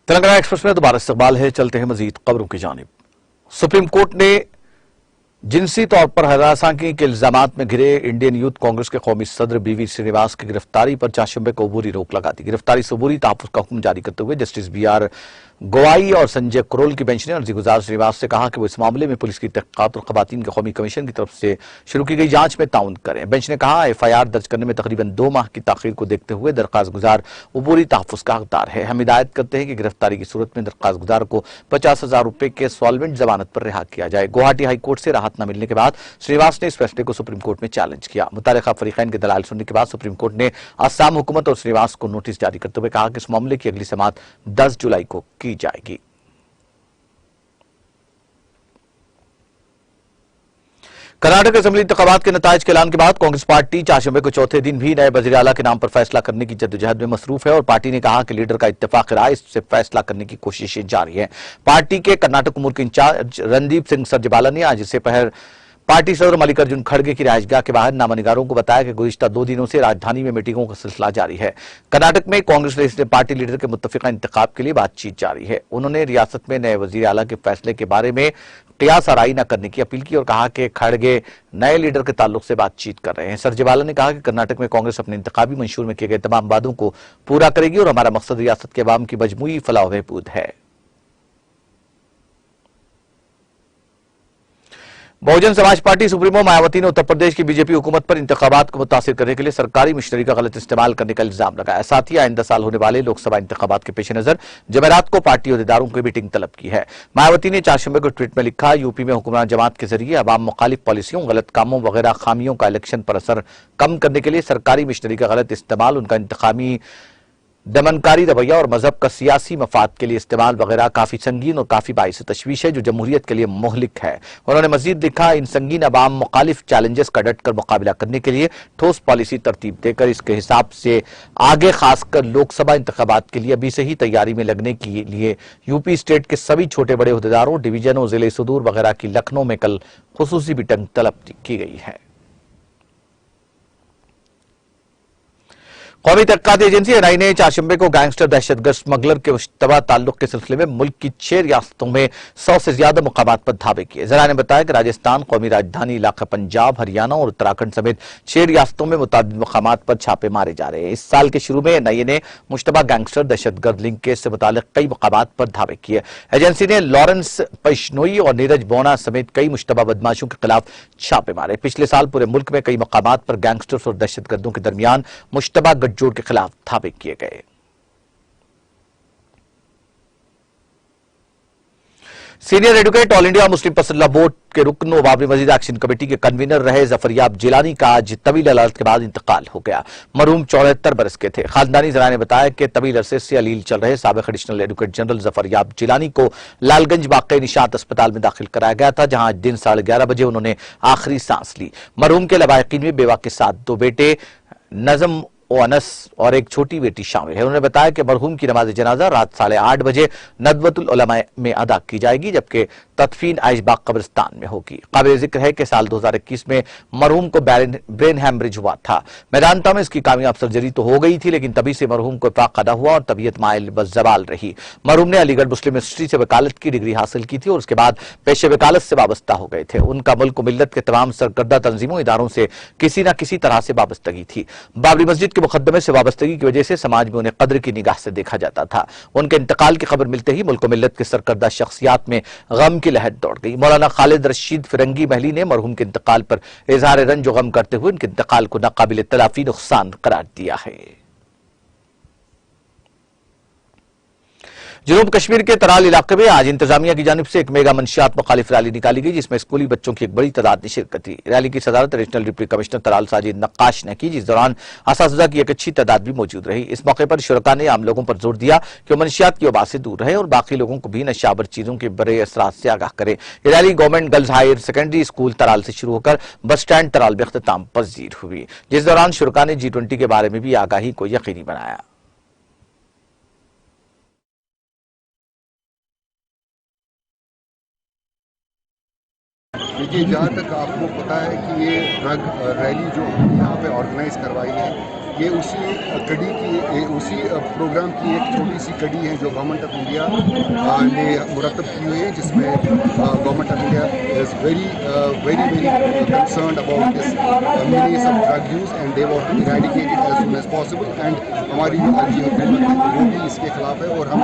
Telangana express में दोबारा इस्तकबाल है। चलते हैं मजीद खबरों की जानिब। सुप्रीम कोर्ट ने जिनसी तौर पर हरासांगी के इल्जामात में घिरे इंडियन यूथ कांग्रेस के कौमी सदर बीवी श्रीनिवास की गिरफ्तारी पर चाशंबे को अबूरी रोक लगा दी। गिरफ्तारी से अबूरी तहफ्फुज़ का हुक्म जारी करते हुए जस्टिस BR गोवाई और संजय करोल की बेंच ने अर्जी गुजार श्रीनिवास से कहा कि वो इस मामले में पुलिस की तहकीकात और खवातीन के कौमी कमीशन की तरफ से शुरू की गई जांच में ताउन करें। बेंच ने कहा FIR दर्ज करने में तकरीबन 2 माह की ताखीर को देखते हुए दरख्वास्त गुजार अबूरी तहफ्फुज़ का हकदार है। हम हिदायत करते हैं कि गिरफ्तारी की सूरत में दरख्वास्त गुजार को 50,000 रुपए के सॉल्वेंट जमानत पर रिहा किया जाए। गुवाहाटी हाई कोर्ट से राहत न मिलने के बाद श्रीनिवास ने इस फैसले को सुप्रीम कोर्ट में चैलेंज किया। मुतालिका फरीकैन के दलाल सुनने के बाद सुप्रीम कोर्ट ने असम हुकूमत और श्रीनिवास को नोटिस जारी करते हुए कहा कि इस मामले की अगली समाअत 10 जुलाई को की जाएगी। कर्नाटक असेंबली इंतखाबात के नताइज के ऐलान के बाद कांग्रेस पार्टी चाशंबे को चौथे दिन भी नए वज़ीर आला के नाम पर फैसला करने की जद्दोजहद में मसरूफ है और पार्टी ने कहा कि लीडर का इत्तेफाक राय से फैसला करने की कोशिशें जारी है। पार्टी के कर्नाटक उमूर के इंचार्ज रणदीप सिंह सरजेवाला ने आज इससे पहले पार्टी सदर मल्लिकार्जुन खड़गे की रिहाइशगाह के बाहर नामानिगारों को बताया कि गुज़िश्ता 2 दिनों से राजधानी में मीटिंगों का सिलसिला जारी है। कर्नाटक में कांग्रेस ने पार्टी लीडर के मुत्तफिका इंतखाब के लिए बातचीत जारी है। उन्होंने रियासत में नए वज़ीर आला के फैसले के बारे में क़ियास आराई न करने की अपील की और कहा कि खड़गे नए लीडर के ताल्लुक से बातचीत कर रहे हैं। सरजेवाला ने कहा कि कर्नाटक में कांग्रेस अपने इंतखाबी मंशूर में किए गए तमाम वादों को पूरा करेगी और हमारा मकसद रियासत के अवाम की मजमूई फलाह व बहबूद है। बहुजन समाज पार्टी सुप्रीमो मायावती ने उत्तर प्रदेश की बीजेपी हुकूमत पर इंतखाबात को मुतासिर करने के लिए सरकारी मशीनरी का गलत इस्तेमाल करने का इल्जाम लगाया। साथ ही आइंदा साल होने वाले लोकसभा इंतखाबात के पेश नजर जमेरात को पार्टी अहदेदारों की मीटिंग तलब की है। मायावती ने चाशंबे को ट्वीट में लिखा, यूपी में हुक्मरान जमात के जरिए अवाम मुखालिफ पॉलिसियों, गलत कामों वगैरह खामियों का इलेक्शन पर असर कम करने के लिए सरकारी मशीनरी का गलत इस्तेमाल, उनका इंतखाबी दमनकारी रवैया और मजहब का सियासी मफाद के लिए इस्तेमाल वगैरह काफी संगीन और काफी बाइस तशवीश है जो जमहूरियत के लिए मुहलिक है। उन्होंने मजीद लिखा, इन संगीन अवाम मुखालिफ चैलेंजेस का डट कर मुकाबला करने के लिए ठोस पॉलिसी तरतीब देकर इसके हिसाब से आगे खासकर लोकसभा इंतखाबात के लिए अभी से ही तैयारी में लगने के लिए यूपी स्टेट के सभी छोटे बड़े अहदेदारों, डिवीजनों, जिले सुदूर वगैरह की लखनऊ में कल खुसूसी मीटिंग तलब की गई है। कौमी तहकीकात एजेंसी NIA ने चाशंबे को गैंगस्टर दहशतगर्द स्मगलर के मुश्तबा ताल्लुक के सिलसिले में मुल्क की 6 रियासतों में 100 से ज्यादा मुकामात पर धावे किए। जरा ने बताया कि राजस्थान, कौमी राजधानी इलाका पंजाब, हरियाणा और उत्तराखंड समेत 6 रियासतों में मुताबिक मुकामात पर छापे मारे जा रहे हैं। इस साल के शुरू में NIA ने मुश्तबा गैंगस्टर दहशतगर्द लिंक केस से मुतालिक कई मुकामात पर धावे किए। एजेंसी ने लॉरेंस पैशनोई और नीरज बोना समेत कई मुश्तबा बदमाशों के खिलाफ छापे मारे। पिछले साल पूरे मुल्क में कई मुकामात पर गैंगस्टर्स और दहशतगर्दों के दरमियान मुश्तबा जोड़ के खिलाफ धावे किए गए। Senior advocate all India Muslim पसंदीदा बोर्ड के रुकन व बाबरी मस्जिद एक्शन कमेटी के कन्वीनर रहे जफरयाब जिलानी का आज तवील अदालत के बाद इंतकाल हो गया। मरहूम 74 बरस के थे। खानदानी जरा ने बताया कि तवील अरसे से अलील चल रहे साबिक additional advocate general Zafaryab Jilani को लालगंज वाक़ई निशात अस्पताल में दाखिल कराया गया था, जहां दिन 11:30 बजे उन्होंने आखिरी सांस ली। मरहूम के लवाहिकीन में बेवा के साथ 2 बेटे नजम ओ अनस और एक छोटी बेटी शामिल है। उन्होंने बताया कि मरहूम की नमाज जनाजा रात 8:30 बजे नदवतुल उलमा में अदा की जाएगी, जबकि तदफीन ऐशबाग कब्रिस्तान में होगी। काबिल जिक्र है कि साल 2021 में मरहूम को ब्रेन हैमरेज हुआ था। मैदानता में इसकी कामयाब सर्जरी तो हो गई थी, लेकिन तभी से मरहूम को इफाक अदा हुआ और तबीयत माइल बज़वाल रही। मरहूम ने अलीगढ़ मुस्लिम यूनिवर्सिटी से वकालत की डिग्री हासिल की थी और उसके बाद पेशे वकालत से वाबस्ता हो गए थे। उनका मुल्क मिल्लत के तमाम सरकर्दा तंजीमों इदारों से किसी न किसी तरह से वाबस्तगी थी। बाबरी मस्जिद के मुकदमे से वाबस्तगी की वजह से समाज में उन्हें कद्र की निगाह से देखा जाता था। उनके इंतकाल की खबर मिलते ही मुल्क मिल्लत के सरकर्दा शख्सियात में गम की लहर दौड़ गई। मौलाना खालिद रशीद फिरंगी महली ने मरहूम के इंतकाल पर इजहार रंज गम करते हुए उनके इंतकाल को नाकाबिल तलाफी नुकसान करार दिया है। जनूब कश्मीर के तराल इलाके में आज इंतजामिया की जानिब से एक मेगा मंशियात मुखालिफ रैली निकाली गई, जिसमें स्कूली बच्चों की एक बड़ी तादाद ने शिरकत की। रैली की सदारत रीजनल डिप्टी कमिश्नर तराल साजिद नक्काश ने की, जिस दौरान असातिज़ा की एक अच्छी तादाद भी मौजूद रही। इस मौके पर शुरका ने आम लोगों पर जोर दिया कि वो मंशियात की वबा से दूर रहे और बाकी लोगों को भी नशावर चीजों के बड़े असरात से आगाह करे। ये rally government girls higher secondary school Tral से शुरू होकर बस स्टैंड तराल में इख्तिताम पजीर हुई, जिस दौरान शुरका ने G20 के बारे में भी आगाही को यकीनी बनाया। देखिए, जहाँ तक आपको पता है कि ये ड्रग रैली जो यहाँ पे ऑर्गेनाइज करवाई है, ये उसी कड़ी की उसी प्रोग्राम की एक छोटी सी कड़ी है जो गवर्नमेंट ऑफ इंडिया ने मुरतब की हुई है, जिसमें government of India is very very very concerned about this menace of drug use and they want to eradicate it as soon as possible. And हमारी जो हुकूमत है वो भी इसके खिलाफ है, और हम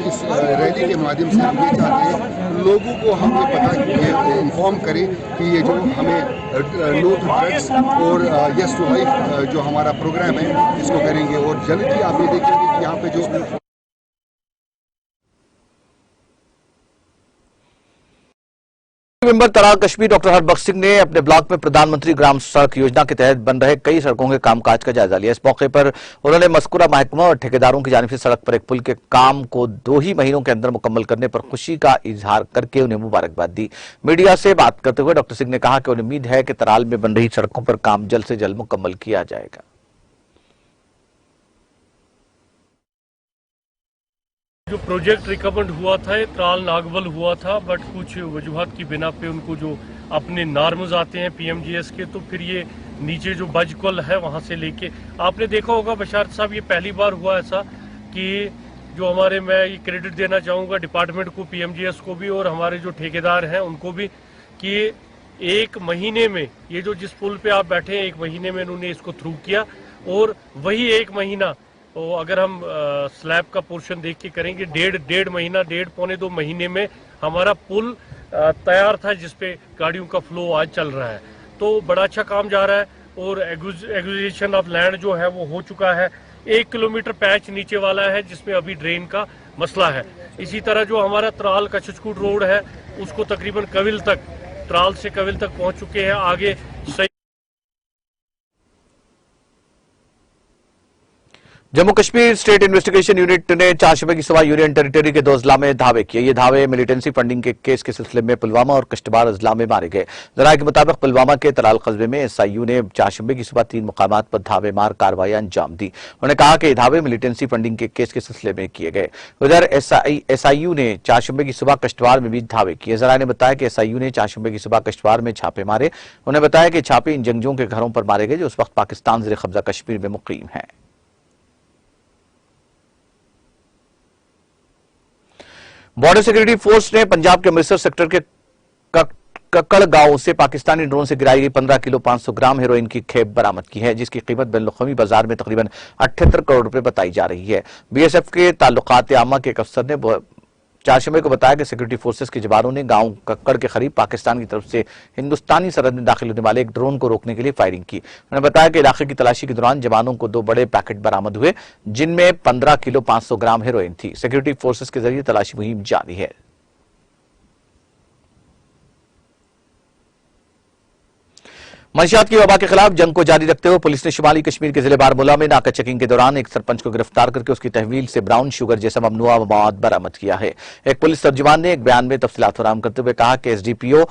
इस रैली के माध्यम से हम ये चाहते हैं लोगों को हम ये पता इन्फॉर्म करें कि ये जो हमें नो टू ड्रग्स और यस टू लाइफ जो हमारा प्रोग्राम है इसको करेंगे। और जल्दी आप ये देखेंगे कि यहाँ पे जो मेंबर तराल कश्मीर डॉक्टर हरबख्श सिंह ने अपने ब्लॉक में प्रधानमंत्री ग्राम सड़क योजना के तहत बन रहे कई सड़कों के कामकाज का जायजा लिया। इस मौके पर उन्होंने मस्कुरा महकमा और ठेकेदारों की जानिब से सड़क पर एक पुल के काम को 2 ही महीनों के अंदर मुकम्मल करने पर खुशी का इजहार करके उन्हें मुबारकबाद दी। मीडिया से बात करते हुए डॉक्टर सिंह ने कहा कि उन्हें उम्मीद है कि तराल में बन रही सड़कों पर काम जल्द से जल्द मुकम्मल किया जाएगा। जो प्रोजेक्ट रिकमेंड हुआ था ये त्राल नागवल हुआ था, बट कुछ वजूहत की बिना पे उनको जो अपने नॉर्म्स आते हैं पीएमजीएस के, तो फिर ये नीचे जो बजकुल है वहां से लेके आपने देखा होगा बशारत साहब, ये पहली बार हुआ ऐसा कि जो हमारे, मैं ये क्रेडिट देना चाहूँगा डिपार्टमेंट को, पीएमजीएस को भी और हमारे जो ठेकेदार हैं उनको भी, कि 1 महीने में ये जो जिस पुल पे आप बैठे हैं 1 महीने में उन्होंने इसको थ्रू किया। और वही 1 महीना तो अगर हम स्लैब का पोर्शन देख के करेंगे, डेढ़ महीना, 1.5-2 महीने में हमारा पुल तैयार था जिसपे गाड़ियों का फ्लो आज चल रहा है। तो बड़ा अच्छा काम जा रहा है और एक्विजिशन ऑफ लैंड जो है वो हो चुका है। 1 किलोमीटर पैच नीचे वाला है जिसमें अभी ड्रेन का मसला है। इसी तरह जो हमारा त्राल कचचकूट रोड है उसको तकरीबन कविल तक, त्राल से कविल तक पहुंच चुके हैं। आगे Jammu Kashmir state investigation unit ने चारशबे की सुबह यूनियन टेरिटरी के 2 अजला में धावे किए। ये धावे मिलिटेंसी फंडिंग के केस के सिलसिले में पुलवामा और कश्तवाड़ अजला में मारे गए। जराये के मुताबिक पुलवामा के तलाल कस्बे में एसआईयू ने चारशबे की सुबह 3 मुकामात पर धावे मार कार्रवाई अंजाम दी। उन्होंने कहा कि ये धावे मिलिटेंसी फंडिंग के केस के सिलसिले में किए गए। उधर एसआईयू ने चारशबे की सुबह कश्तवाड़ में भी धावे किए। जराये ने बताया कि एसआईयू ने चारशबे की सुबह कश्तवाड़ में छापे मारे। उन्होंने बताया कि छापे इन जंगजुओं के घरों पर मारे गए जो उस वक्त पाकिस्तान ज़ेर कब्जा कश्मीर में मुकीम है। बॉर्डर सिक्योरिटी फोर्स ने पंजाब के अमृतसर सेक्टर के कक्कड़ गांव से पाकिस्तानी ड्रोन से गिराई गई 15 किलो 500 ग्राम हेरोइन की खेप बरामद की है, जिसकी कीमत बैनुल-अक़वामी बाजार में तकरीबन 78 करोड़ रुपए बताई जा रही है। बीएसएफ के ताल्लुकात आमा के एक अफसर ने चारशबे को बताया कि सिक्योरिटी फोर्सेस के जवानों ने गांव कक्कड़ के करीब पाकिस्तान की तरफ से हिंदुस्तानी सरहद में दाखिल होने वाले एक ड्रोन को रोकने के लिए फायरिंग की। उन्होंने बताया कि इलाके की तलाशी के दौरान जवानों को 2 बड़े पैकेट बरामद हुए जिनमें 15 किलो 500 ग्राम हेरोइन थी। सिक्योरिटी फोर्सेस के जरिए तलाशी मुहिम जारी है। मंशियात की वबा के खिलाफ जंग को जारी रखते हुए पुलिस ने शुमाली कश्मीर के जिले बारामूला में नाका चेकिंग के दौरान एक सरपंच को गिरफ्तार करके उसकी तहवील से ब्राउन शुगर जैसा ममनुआ मवाद बरामद किया है। एक पुलिस तर्जुमान ने एक बयान में तफसीलात फराहम करते हुए कहा कि एसडीपीओ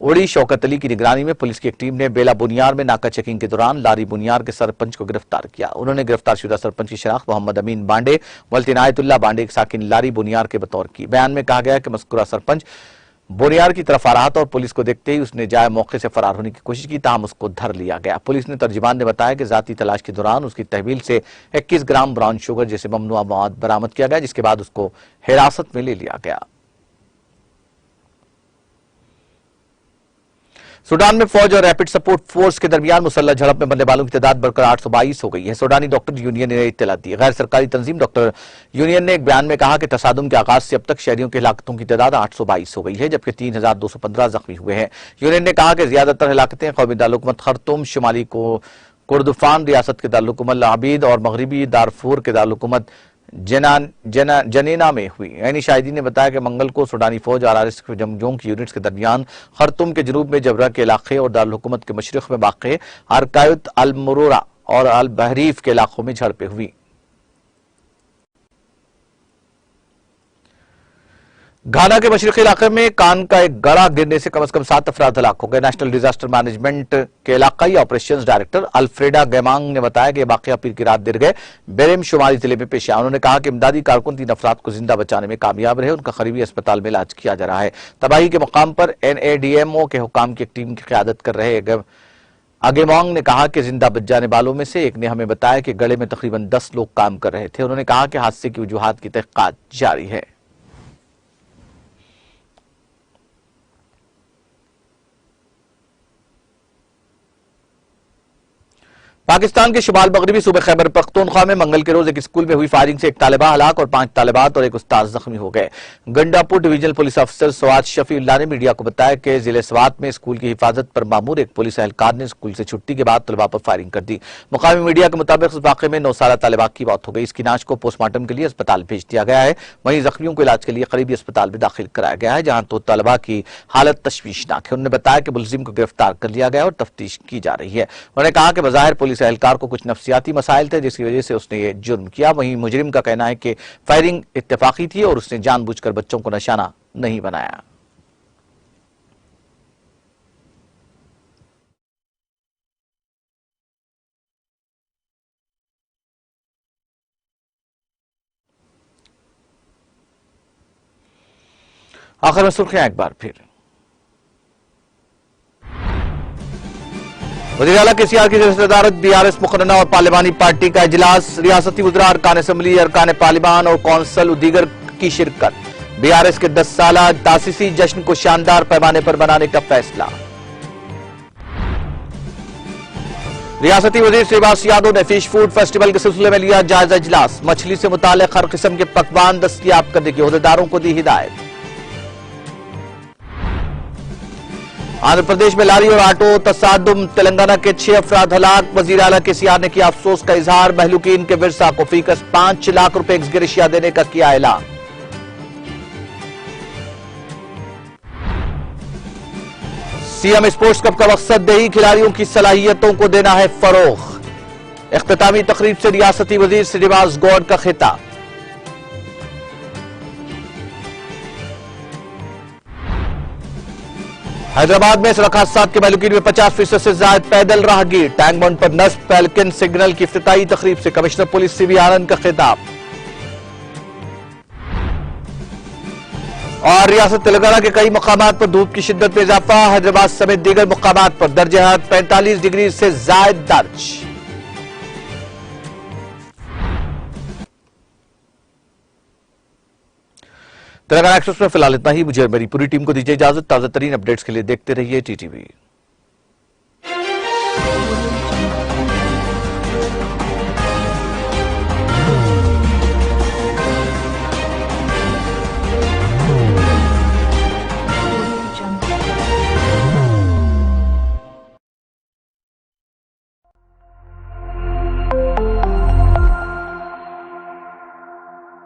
उड़ी शौकत अली की निगरानी में पुलिस की एक टीम ने बेला बुनियार में नाका चेकिंग के दौरान लारी बुनियार के सरपंच को गिरफ्तार किया। उन्होंने गिरफ्तारशुदा सरपंच की शनाख्त मोहम्मद अमीन बांडे वल्द इनायतुल्लाह बांडे के साकिन लारी बुनियार के बतौर की। बयान में कहा गया कि मज़कूरा सरपंच बुनियार की तरफ आ रहा था और पुलिस को देखते ही उसने जाए मौके से फरार होने की कोशिश की, ताहम उसको धर लिया गया। पुलिस ने तर्जुमान ने बताया कि जाती तलाश के दौरान उसकी तहवील से 21 ग्राम ब्राउन शुगर जैसे ममनुआ मवाद बरामद किया गया, जिसके बाद उसको हिरासत में ले लिया गया। सूडान में फौज और रैपिड सपोर्ट फोर्स के दरमियान मुसल्लह झड़प में मरने वालों की तादाद बढ़कर 822 हो गई है। सूडानी डॉक्टर यूनियन ने इत्तला दी। गैर सरकारी तंजीम डॉक्टर यूनियन ने एक बयान में कहा कि तसादुम के आगाज से अब तक शहरियों की हिलाकतों की तादाद 822 हो गई है, जबकि 3215 जख्मी हुए हैं। यूनियन ने कहा कि ज्यादातर हिलाकतें कौमी दारुलहुकूमत खर्तुम, शुमाली को कुर्दुफान रियासत के दारुलहुकूमत अबीद और मगरबी दारफूर के दारुलहुकूमत जनेना में हुई। यानी शाहिदीन ने बताया कि मंगल को सूडानी फौज और आरएसएफ के जंगजुओं की यूनिट्स के दरमियान खर्तुम के जनूब में जबरा के इलाके और दारुल-हुकूमत के मशरिक में वाक़े अरकायत अल-मुरूरा और अल-बहरीफ के इलाकों में झड़पें हुई। घाना के मशरिकी इलाके में कान का एक गड़ा गिरने से कम 7 अफराद हलाक हो गए। नेशनल डिजास्टर मैनेजमेंट के इलाकाई ऑपरेशंस डायरेक्टर अल्फ्रेडा गैमांग ने बताया कि वाकया पीर की रात देर गए बेरेम शुमाली जिले में पेश आया। उन्होंने कहा कि इमदादी कारकुन 3 अफराद को जिंदा बचाने में कामयाब रहे, उनका करीबी अस्पताल में इलाज किया जा रहा है। तबाही के मकाम पर NADMO के हुकाम की एक टीम की क़यादत कर रहे आगेमोंग ने कहा कि जिंदा बच जाने वालों में से एक ने हमें बताया कि गड़े में तकरीबन 10 लोग काम कर रहे थे। उन्होंने कहा कि हादसे की वजूहात की तहकीकात जारी है। पाकिस्तान के शुमाल मगरबी सूबे खैबर पख्तूनख्वा में मंगल के रोज एक स्कूल में हुई फायरिंग से एक तालिबा हलाक और 5 तालिबात और एक उस्ताद जख्मी हो गए। गंडापुर डिवीजनल पुलिस अफसर सवाद शफीउल्लाह ने मीडिया को बताया कि जिले स्वात में स्कूल की हिफाजत पर मामूर एक पुलिस एहलकार ने स्कूल से छुट्टी के बाद तलबा पर फायरिंग कर दी। मुकामी मीडिया के मुताबिक इस वाक़े में 9 साला तालिबा की मौत हो गई। इसकी नाश को पोस्टमार्टम के लिए अस्पताल भेज दिया गया है। वहीं जख्मियों को इलाज के लिए करीबी अस्पताल में दाखिल कराया गया है, जहां 2 तालिबा की हालत तशवीशनाक है। उन्होंने बताया कि मुलजिम को गिरफ्तार कर लिया गया और तफ्तीश की जा रही है। उन्होंने कहा कि बज़ाहिर पुलिस एहलकार को कुछ नफ्सियाती मसाइल थे, जिसकी वजह से उसने ये जुर्म किया। वहीं मुजरिम का कहना है कि फायरिंग इत्तेफाकी थी और उसने जानबूझकर बच्चों को निशाना नहीं बनाया। आखिर में सुर्खियां एक बार फिर। वज़ीर आला केसीआर की सदारत बीआरएस मुकर्रना और पार्लिमानी पार्टी का इजलास। रियासती वज़रा, अरकान असम्बली, अरकान पार्लिमान और कौंसल दीगर की शिरकत। बीआरएस के 10 साला तासीसी जश्न को शानदार पैमाने पर बनाने का फैसला। रियासती वज़ीर श्रीवास यादव ने फिश फूड फेस्टिवल के सिलसिले में लिया जायजा इजलास। मछली से मुताल्लिक हर किस्म के पकवान दस्तयाब करने की ओहदेदारों को दी हिदायत। आंध्र प्रदेश में लारी और ऑटो तसादुम, तेलंगाना के 6 अफराद हलाक। वज़ीर आला केसीआर ने किया अफसोस का इजहार। महलूकीन के विरसा को फीकस 5 लाख रुपए एक्सग्रेशिया देने का किया ऐलान। सीएम स्पोर्ट्स कप का मकसद दही खिलाड़ियों की सलाहियतों को देना है फरोग। इख्तितामी तकरीब से रियासती वज़ीर श्रीनिवास गौड़ का खिताब। हैदराबाद में सड़क हादसात के महलूकीन में 50% से ज्यादा पैदल राहगीर। टैंक बंड पर नस्ब पेलिकन सिग्नल की इफ्तिताई तकरीब से कमिश्नर पुलिस सीवी आनंद का खिताब। और रियासत तेलंगाना के कई मकामात पर धूप की शिद्दत में इजाफा। हैदराबाद समेत दीगर मकामात पर दर्जे हरारत 45 डिग्री से ज्यादा दर्ज। तेलंगाना एक्सप्रेस में फिलहाल इतना ही। मुझे मेरी पूरी टीम को दीजिए इजाजत। ताजा तरीन अपडेट्स के लिए देखते रहिए टीटीवी।